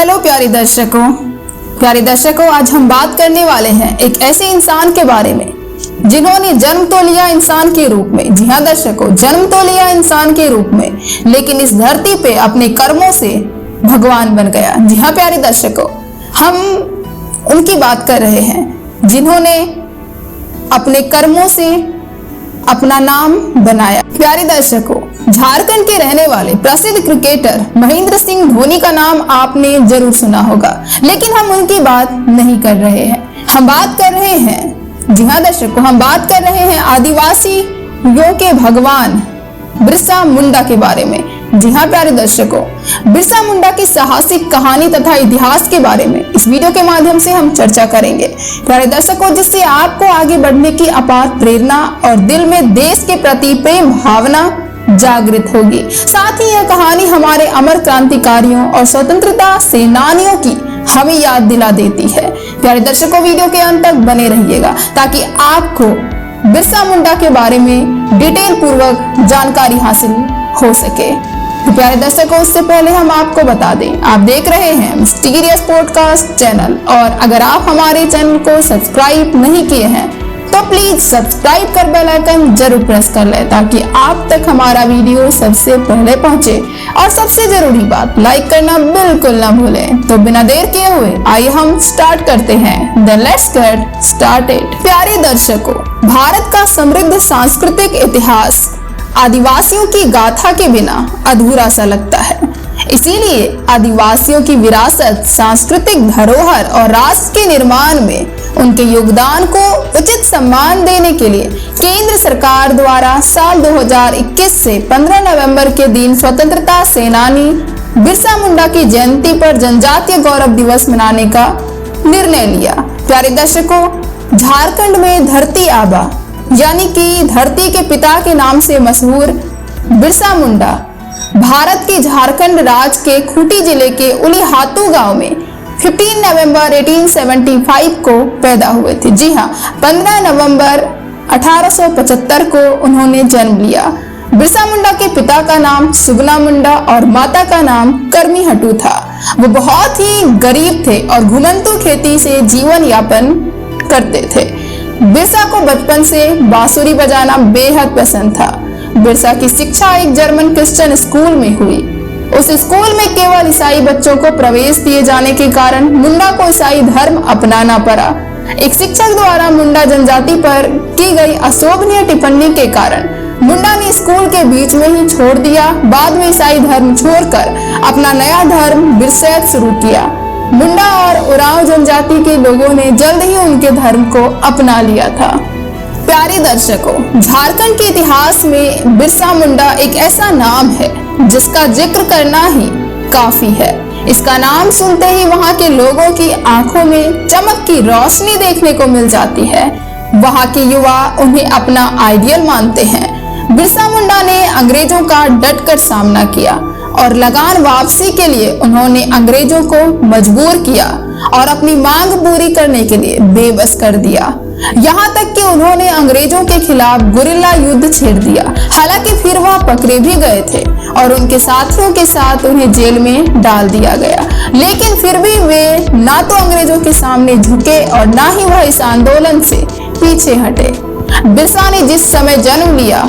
Hello प्यारे दर्शकों, आज हम बात करने वाले हैं एक ऐसे इंसान के बारे में जिन्होंने जन्म तो लिया इंसान के रूप में। जी हाँ दर्शकों, जन्म तो लिया इंसान के रूप में, लेकिन इस धरती पे अपने कर्मों से भगवान बन गया। जी हाँ प्यारे दर्शकों, हम उनकी बात कर रहे हैं जिन्होंने अपने कर्मों से अपना नाम बनाया। प्यारे दर्शकों, झारखंड के रहने वाले प्रसिद्ध क्रिकेटर महेंद्र सिंह धोनी का नाम आपने जरूर सुना होगा, लेकिन हम उनकी बात नहीं कर रहे हैं। हम बात कर रहे हैं, जी हाँ दर्शकों, हम बात कर रहे हैं आदिवासियों के भगवान बिरसा मुंडा के बारे में। जी हाँ प्यारे दर्शकों, बिरसा मुंडा की साहसिक कहानी तथा इतिहास के बारे में इस वीडियो के माध्यम से हम चर्चा करेंगे प्यारे दर्शकों, जिससे आपको आगे बढ़ने की अपार प्रेरणा और दिल में देश के प्रति प्रेम भावना जागृत होगी। साथ ही यह कहानी हमारे अमर क्रांतिकारियों और स्वतंत्रता सेनानियों की हमें याद दिला देती है। प्यारे दर्शकों, वीडियो के अंत तक बने रहिएगा ताकि आपको बिरसा मुंडा के बारे में डिटेल पूर्वक जानकारी हासिल हो सके। तो प्यारे दर्शकों, उससे पहले हम आपको बता दें, आप देख रहे हैं मिस्टीरियस पॉडकास्ट चैनल, और अगर आप हमारे चैनल को सब्सक्राइब नहीं किए हैं तो प्लीज सब्सक्राइब कर बेल आइकन जरूर प्रेस कर लें ताकि आप तक हमारा वीडियो सबसे पहले पहुंचे। और सबसे जरूरी बात, लाइक करना बिल्कुल ना भूलें। तो बिना देर किए हुए आइए हम स्टार्ट करते हैं। Then let's get started। प्यारे दर्शकों, भारत का समृद्ध सांस्कृतिक इतिहास आदिवासियों की गाथा के बिना अधूरा सा लगता है। इसीलिए आदिवासियों की विरासत, सांस्कृतिक धरोहर और राष्ट्र के निर्माण में उनके योगदान को उचित सम्मान देने के लिए केंद्र सरकार द्वारा साल 2021 से 15 नवंबर के दिन स्वतंत्रता सेनानी बिरसा मुंडा की जयंती पर जनजातीय गौरव दिवस मनाने का निर्णय लिया। प्यारे दर्शकों, झारखंड में धरती आबा यानी कि धरती के पिता के नाम से मशहूर बिरसा मुंडा भारत के झारखंड राज्य के खूंटी जिले के उलीहातू गांव में 15 नवंबर 1875 को पैदा हुए थे। जी हाँ, 15 नवंबर 1875 को उन्होंने जन्म लिया। बिरसा मुंडा के पिता का नाम सुगना मुंडा और माता का नाम करमी हटू था। वो बहुत ही गरीब थे और घुमंतू खेती से जीवन यापन करते थे। बिरसा को बचपन से बांसुरी बजाना बेहद पसंद था। बिरसा की शिक्षा एक जर्मन क्रिश्चियन स्कूल में हुई। उस स्कूल में केवल ईसाई बच्चों को प्रवेश दिए जाने के कारण मुंडा को ईसाई धर्म अपनाना पड़ा। एक शिक्षक द्वारा मुंडा जनजाति पर की गई अशोभनीय टिप्पणी के कारण मुंडा ने स्कूल के बीच में ही छोड़ दिया। बाद में ईसाई धर्म छोड़कर अपना नया धर्म बिरसैत शुरू किया। मुंडा और उरांव जनजाति के लोगों ने जल्द ही उनके धर्म को अपना लिया था। प्यारे दर्शकों, झारखंड के इतिहास में बिरसा मुंडा एक ऐसा नाम है जिसका जिक्र करना ही काफी है। इसका नाम सुनते ही वहाँ के लोगों की आंखों में चमक की रोशनी देखने को मिल जाती है। वहाँ के युवा उन्हें अपना आइडियल मानते हैं। बिरसा मुंडा ने अंग्रेजों का डटकर सामना किया और लगान वापसी के लिए उन्होंने अंग्रेजों को मजबूर किया और अपनी मांग पूरी करने के लिए बेबस कर दिया। यहाँ तक कि उन्होंने अंग्रेजों के खिलाफ गुरिल्ला युद्ध छेड़ दिया। हालांकि फिर वह पकड़े भी गए थे और उनके साथियों के साथ उन्हें जेल में डाल दिया गया, लेकिन फिर भी वे ना तो अंग्रेजों के सामने झुके और ना ही वह इस आंदोलन से पीछे हटे। बिरसा ने जिस समय जन्म लिया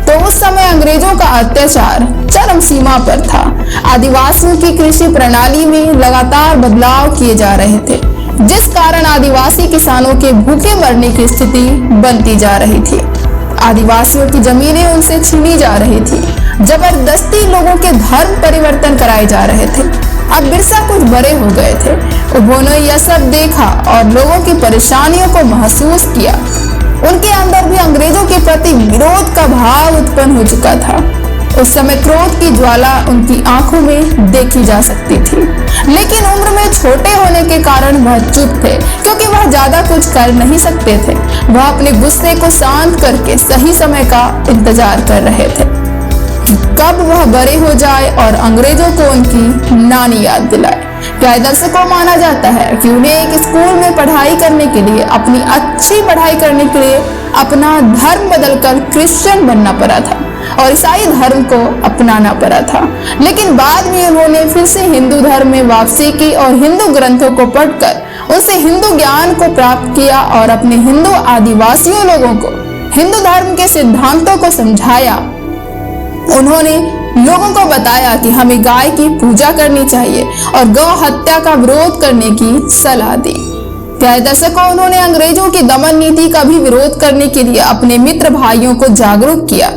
तो उस समय अंग्रेजों का अत्याचार चरम सीमा पर था। आदिवासियों की कृषि प्रणाली में लगातार बदलाव किए जा रहे थे, जिस कारण आदिवासी किसानों के भूखे मरने की स्थिति बनती जा रही थी। आदिवासियों की जमीनें उनसे छीनी जा रही थी। जबरदस्ती लोगों के धर्म परिवर्तन कराए जा रहे थे। अब बिरसा कुछ बड़े हो गए थे। उन्होंने यह सब देखा और लोगों की परेशानियों को महसूस किया। उनके अंदर भी अंग्रेजों के प्रति विरोध का भाव उत्पन्न हो चुका था। उस समय क्रोध की ज्वाला उनकी आंखों में देखी जा सकती थी, लेकिन उम्र में छोटे होने के कारण वह चुप थे, क्योंकि वह ज्यादा कुछ कर नहीं सकते थे। वह अपने गुस्से को शांत करके सही समय का इंतजार कर रहे थे कि कब वह बड़े हो जाए और अंग्रेजों को उनकी नानी याद दिलाए। प्यारे दर्शकों, माना जाता है कि उन्हें एक स्कूल में पढ़ाई करने के लिए, अपनी अच्छी पढ़ाई करने के लिए अपना धर्म बदलकर क्रिश्चियन बनना पड़ा था। और ईसाई धर्म को अपनाना पड़ा था। लेकिन बाद में उन्होंने फिर से हिंदू धर्म में वापसी की और हिंदू ग्रंथों को पढ़कर उससे हिंदू ज्ञान को प्राप्त किया और अपने हिंदू आदिवासियों लोगों को हिंदू धर्म के सिद्धांतों को समझाया। उन्होंने लोगों को बताया कि हमें गाय की पूजा करनी चाहिए और गौ हत्या का विरोध करने की सलाह दी। प्यारे दर्शकों, उन्होंने अंग्रेजों की दमन नीति का भी विरोध करने के लिए अपने मित्र भाइयों को जागरूक किया।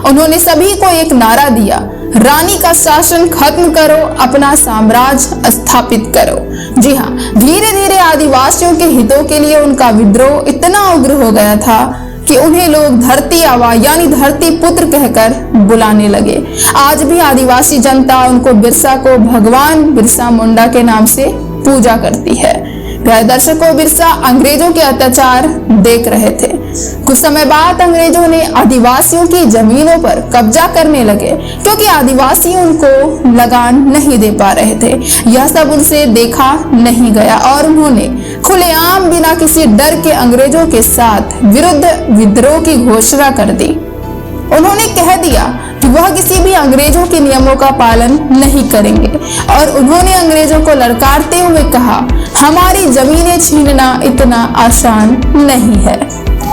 उन्होंने सभी को एक नारा दिया, रानी का शासन खत्म करो, अपना साम्राज्य स्थापित करो। जी हाँ, धीरे धीरे आदिवासियों के हितों के लिए उनका विद्रोह इतना उग्र हो गया था कि उन्हें लोग धरती आवा यानी धरती पुत्र कहकर बुलाने लगे। आज भी आदिवासी जनता उनको बिरसा को भगवान बिरसा मुंडा के नाम से पूजा करती है। प्यारे दर्शकों, बिरसा अंग्रेजों के अत्याचार देख रहे थे। कुछ समय बाद अंग्रेजों ने आदिवासियों की जमीनों पर कब्जा करने लगे क्योंकि आदिवासी उनको लगान नहीं दे पा रहे थे। यह सब उनसे देखा नहीं गया और उन्होंने खुलेआम बिना किसी डर के अंग्रेजों के साथ विरुद्ध विद्रोह की घोषणा कर दी। उन्होंने कह दिया कि वह किसी भी अंग्रेजों के नियमों का पालन नहीं करेंगे और उन्होंने अंग्रेजों को ललकारते हुए कहा, हमारी जमीनें छीनना इतना आसान नहीं है।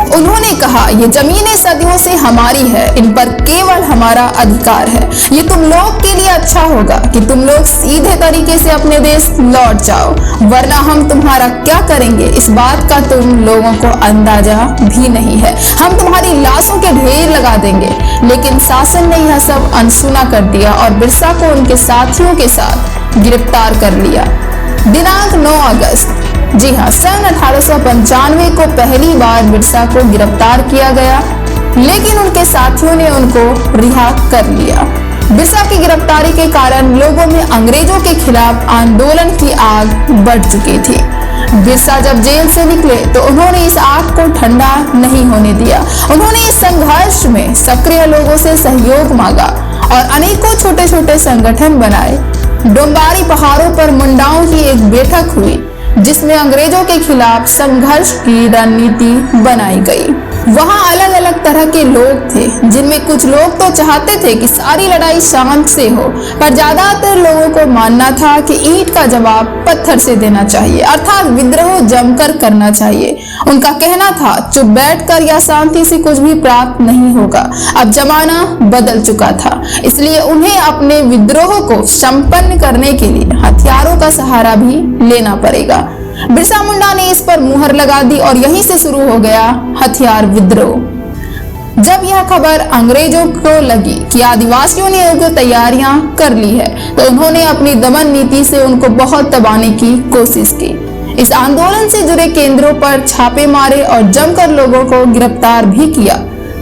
उन्होंने कहा, ये जमीनें सदियों से हमारी है, इन पर केवल हमारा अधिकार है। ये तुम लोग के लिए अच्छा होगा कि तुम लोग सीधे तरीके से अपने देश लौट जाओ, वरना हम तुम्हारा क्या करेंगे इस बात का तुम लोगों को अंदाजा भी नहीं है। हम तुम्हारी लाशों के ढेर लगा देंगे। लेकिन शासन ने यह सब अनसुना कर दिया और बिरसा को उनके साथियों के साथ गिरफ्तार कर लिया। दिनांक 9 अगस्त, जी हाँ, सन 1895 को पहली बार बिरसा को गिरफ्तार किया गया, लेकिन उनके साथियों ने उनको रिहा कर लिया। बिरसा की गिरफ्तारी के कारण लोगों में अंग्रेजों के खिलाफ आंदोलन की आग बढ़ चुकी थी। बिरसा जब जेल से निकले तो उन्होंने इस आग को ठंडा नहीं होने दिया। उन्होंने इस संघर्ष में सक्रिय लोगों से सहयोग मांगा और अनेकों छोटे छोटे संगठन बनाए। डोंबारी पहाड़ों पर मुंडाओं की एक बैठक हुई जिसमें अंग्रेजों के खिलाफ संघर्ष की रणनीति बनाई गई। वहां अलग अलग तरह के लोग थे, जिनमें कुछ लोग तो चाहते थे कि सारी लड़ाई शांत से हो, पर ज्यादातर लोगों को मानना था कि ईंट का जवाब पत्थर से देना चाहिए, अर्थात विद्रोह जमकर करना चाहिए। उनका कहना था, चुप बैठकर या शांति से कुछ भी प्राप्त नहीं होगा। अब जमाना बदल चुका था, इसलिए उन्हें अपने विद्रोह को संपन्न करने के लिए हथियारों का सहारा भी लेना पड़ेगा। बिरसा मुंडा ने इस पर मुहर लगा दी और यहीं से शुरू हो गया हथियार विद्रोह। जब यह खबर अंग्रेजों को लगी कि आदिवासियों ने उनको तैयारियां कर ली है, तो उन्होंने अपनी दमन नीति से उनको बहुत दबाने की कोशिश की। इस आंदोलन से जुड़े केंद्रों पर छापे मारे और जमकर लोगों को गिरफ्तार भी किया।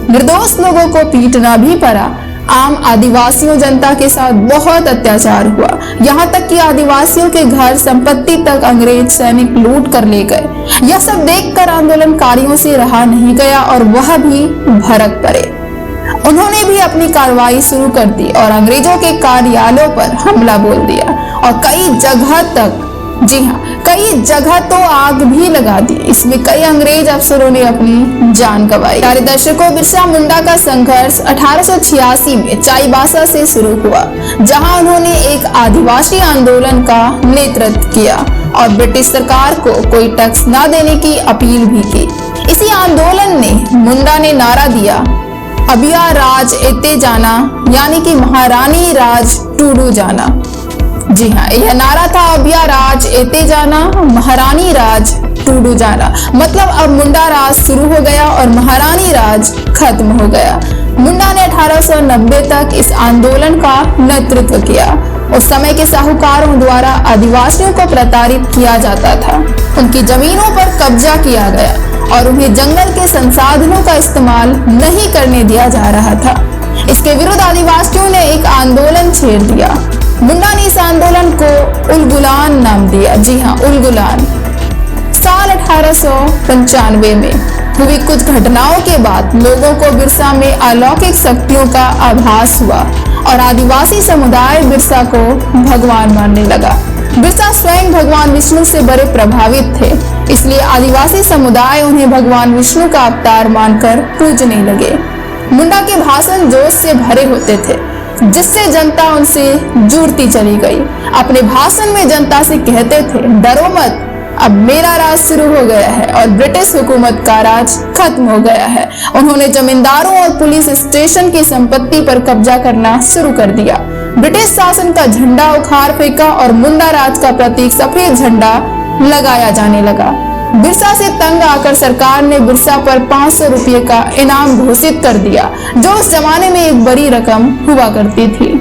निर्दोष लोगों को पीटना भी पड़ा। आम आदिवासियों जनता के साथ बहुत अत्याचार हुआ, यहाँ तक कि आदिवासियों के घर संपत्ति तक अंग्रेज सैनिक लूट कर ले गए। यह सब देखकर आंदोलनकारियों से रहा नहीं गया और वह भी भड़क पड़े। उन्होंने भी अपनी कार्रवाई शुरू कर दी और अंग्रेजों के कार्यालयों पर हमला बोल दिया और कई जगह तक, जी हाँ, कई जगह तो आग भी लगा दी। इसमें कई अंग्रेज अफसरों ने अपनी जान गंवाई। प्यारे दर्शकों, बिरसा मुंडा का संघर्ष 1886 में चाईबासा से शुरू हुआ, जहां उन्होंने एक आदिवासी आंदोलन का नेतृत्व किया और ब्रिटिश सरकार को कोई टैक्स न देने की अपील भी की। इसी आंदोलन में मुंडा ने नारा दिया, अबिया राज एते जाना, यानी कि महारानी राज टूडू जाना। जी हाँ, यह नारा था, अबिया राज एते जाना, महारानी राज टूडू जाना। मतलब अब मुंडा राज शुरू हो गया और महारानी राज खत्म हो गया। मुंडा ने 1890 तक इस आंदोलन का नेतृत्व किया। उस समय के साहूकारों द्वारा आदिवासियों को प्रताड़ित किया जाता था, उनकी जमीनों पर कब्जा किया गया और उन्हें जंगल के संसाधनों का इस्तेमाल नहीं करने दिया जा रहा था। इसके विरुद्ध आदिवासियों ने एक आंदोलन छेड़ दिया। मुंडा ने इस आंदोलन को उलगुलान नाम दिया। जी हाँ, उलगुलान। साल 1895 में हुई कुछ घटनाओं के बाद लोगों को बिरसा में अलौकिक शक्तियों का आभास हुआ और आदिवासी समुदाय बिरसा को भगवान मानने लगा। बिरसा स्वयं भगवान विष्णु से बड़े प्रभावित थे, इसलिए आदिवासी समुदाय उन्हें भगवान विष्णु का अवतार मानकर पूजने लगे। मुंडा के भाषण जोश से भरे होते थे, जिससे जनता उनसे जुड़ती चली गई। अपने भाषण में जनता से कहते थे, डरो मत, अब मेरा राज शुरू हो गया है और ब्रिटिश हुकूमत का राज खत्म हो गया है। उन्होंने जमींदारों और पुलिस स्टेशन की संपत्ति पर कब्जा करना शुरू कर दिया। ब्रिटिश शासन का झंडा उखाड़ फेंका और मुंडा राज का प्रतीक सफेद झंडा लगाया जाने लगा। बिरसा से तंग आकर सरकार ने बिरसा पर 500 रुपये का इनाम घोषित कर दिया, जो उस जमाने में एक बड़ी रकम हुआ करती थी।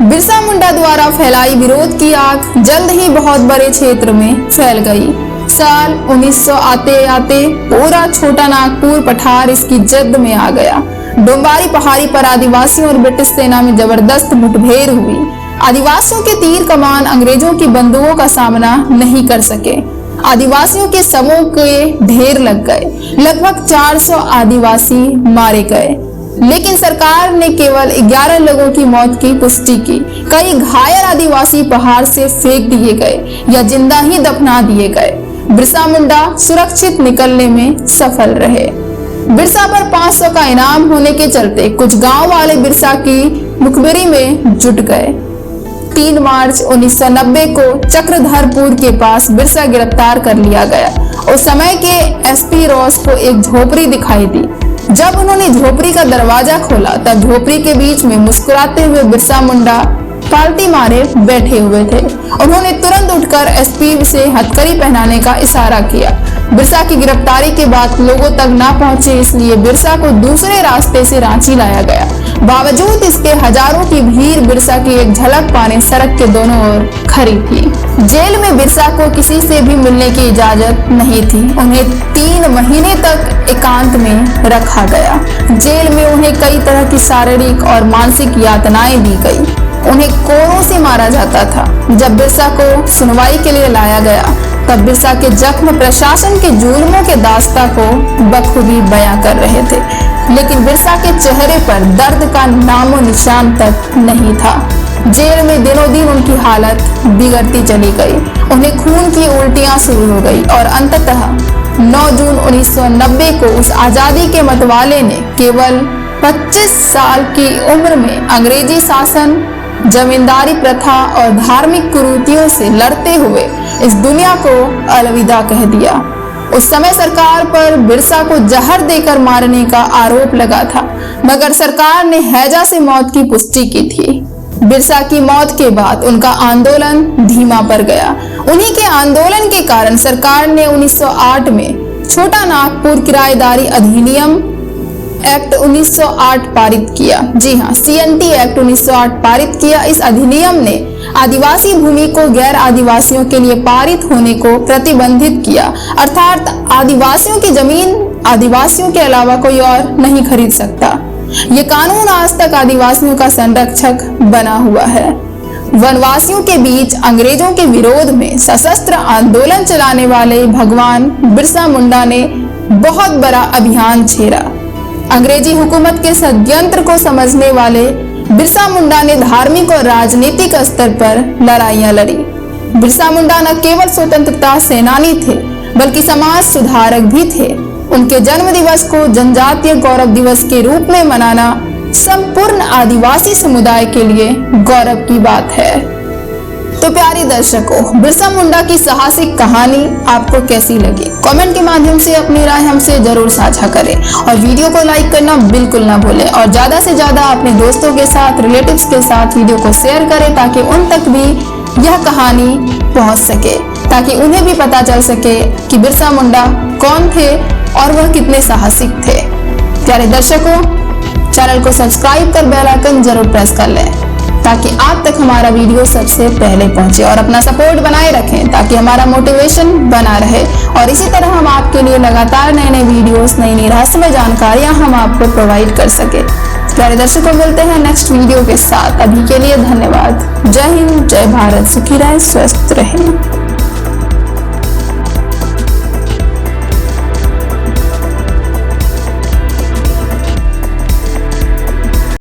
बिरसा मुंडा द्वारा फैलाई विरोध की आग जल्द ही बहुत बड़े क्षेत्र में फैल गई। साल 1900 आते आते पूरा छोटा नागपुर पठार इसकी जद में आ गया। डोंबारी पहाड़ी पर आदिवासियों और ब्रिटिश सेना में जबरदस्त मुठभेड़ हुई। आदिवासियों के तीर कमान अंग्रेजों की बंदूकों का सामना नहीं कर सके। आदिवासियों के शवों के ढेर लग गए। लगभग 400 आदिवासी मारे गए, लेकिन सरकार ने केवल 11 लोगों की मौत की पुष्टि की। कई घायल आदिवासी पहाड़ से फेंक दिए गए या जिंदा ही दफना दिए गए। बिरसा मुंडा सुरक्षित निकलने में सफल रहे। बिरसा पर 500 का इनाम होने के चलते कुछ गांव वाले बिरसा की मुखबिरी में जुट गए। 3 मार्च 1990 को चक्रधरपुर के पास बिरसा गिरफ्तार कर लिया गया। उस समय के एसपी रॉस को एक झोपड़ी दिखाई दी। जब उन्होंने झोपड़ी का दरवाजा खोला, तब झोपड़ी के बीच में मुस्कुराते हुए बिरसा मुंडा पालती मारे बैठे हुए थे। उन्होंने तुरंत उठकर एसपी से हथकड़ी पहनाने का इशारा किया। बिरसा की गिरफ्तारी के बाद लोगों तक ना पहुंचे, इसलिए बिरसा को दूसरे रास्ते से रांची लाया गया। बावजूद इसके हजारों की भीड़ बिरसा की एक झलक पाने सड़क के दोनों ओर खड़ी थी। जेल में बिरसा को किसी से भी मिलने की इजाजत नहीं थी। उन्हें 3 महीने तक एकांत में रखा गया। जेल में उन्हें कई तरह की शारीरिक और मानसिक यातनाएं दी गई। उन्हें कोरों से मारा जाता था। जब बिरसा को सुनवाई के लिए लाया गया, तब बिरसा के जख्म प्रशासन के जुल्मों के दास्ता को बखूबी बयां कर रहे थे, लेकिन बिरसा के चेहरे पर दर्द का नामो निशान तक नहीं था। जेल में दिनों दिन उनकी हालत बिगड़ती चली गई। उन्हें खून की उल्टियां शुरू हो गई और अंततः 9 जून 1990 को उस आजादी के मतवाले ने केवल 25 साल की उम्र में अंग्रेजी शासन, जमींदारी प्रथा और धार्मिक कुरीतियों से लड़ते हुए इस दुनिया को अलविदा कह दिया। उस समय सरकार पर बिरसा को जहर देकर मारने का आरोप लगा था, मगर सरकार ने हैजा से मौत की पुष्टि की थी। बिरसा की मौत के बाद उनका आंदोलन धीमा पड़ गया। उन्हीं के आंदोलन के कारण सरकार ने 1908 में छोटा नागपुर किराएदारी अधिनियम एक्ट 1908 पारित किया। जी हाँ, CNT एक्ट 1908 पारित किया। इस अधिनियम ने आदिवासी भूमि को गैर आदिवासियों के लिए पारित होने को प्रतिबंधित किया, अर्थात आदिवासियों की जमीन आदिवासियों के अलावा कोई और नहीं खरीद सकता। ये कानून आज तक आदिवासियों का संरक्षक बना हुआ है। वनवासियों के बीच अंग्रेजों के विरोध में सशस्त्र आंदोलन चलाने वाले भगवान बिरसा मुंडा ने बहुत बड़ा अभियान छेड़ा। अंग्रेजी हुकूमत के षड्यंत्र को समझने वाले बिरसा मुंडा ने धार्मिक और राजनीतिक स्तर पर लड़ाइयां लड़ी। बिरसा मुंडा न केवल स्वतंत्रता सेनानी थे, बल्कि समाज सुधारक भी थे। उनके जन्म दिवस को जनजातीय गौरव दिवस के रूप में मनाना संपूर्ण आदिवासी समुदाय के लिए गौरव की बात है। तो प्यारे दर्शकों, बिरसा मुंडा की साहसिक कहानी आपको कैसी लगी? कमेंट के माध्यम से अपनी राय हमसे जरूर साझा करें और वीडियो को लाइक करना बिल्कुल ना भूलें और ज्यादा से ज्यादा अपने दोस्तों के साथ, रिलेटिव्स के साथ वीडियो को शेयर करें, ताकि उन तक भी यह कहानी पहुंच सके, ताकि उन्हें भी पता चल सके कि बिरसा मुंडा कौन थे और वह कितने साहसिक थे। प्यारे दर्शकों, चैनल को सब्सक्राइब कर बेल आइकन जरूर प्रेस कर लें, ताकि आप तक हमारा वीडियो सबसे पहले पहुंचे, और अपना सपोर्ट बनाए रखें ताकि हमारा मोटिवेशन बना रहे और इसी तरह हम आपके लिए लगातार नए नए वीडियोस, नई नई रहस्यमय जानकारियां हम आपको प्रोवाइड कर सके। प्यारे दर्शकों, मिलते हैं नेक्स्ट वीडियो के साथ। अभी के लिए धन्यवाद। जय हिंद, जय भारत, सुखी रहें, स्वस्थ रहें।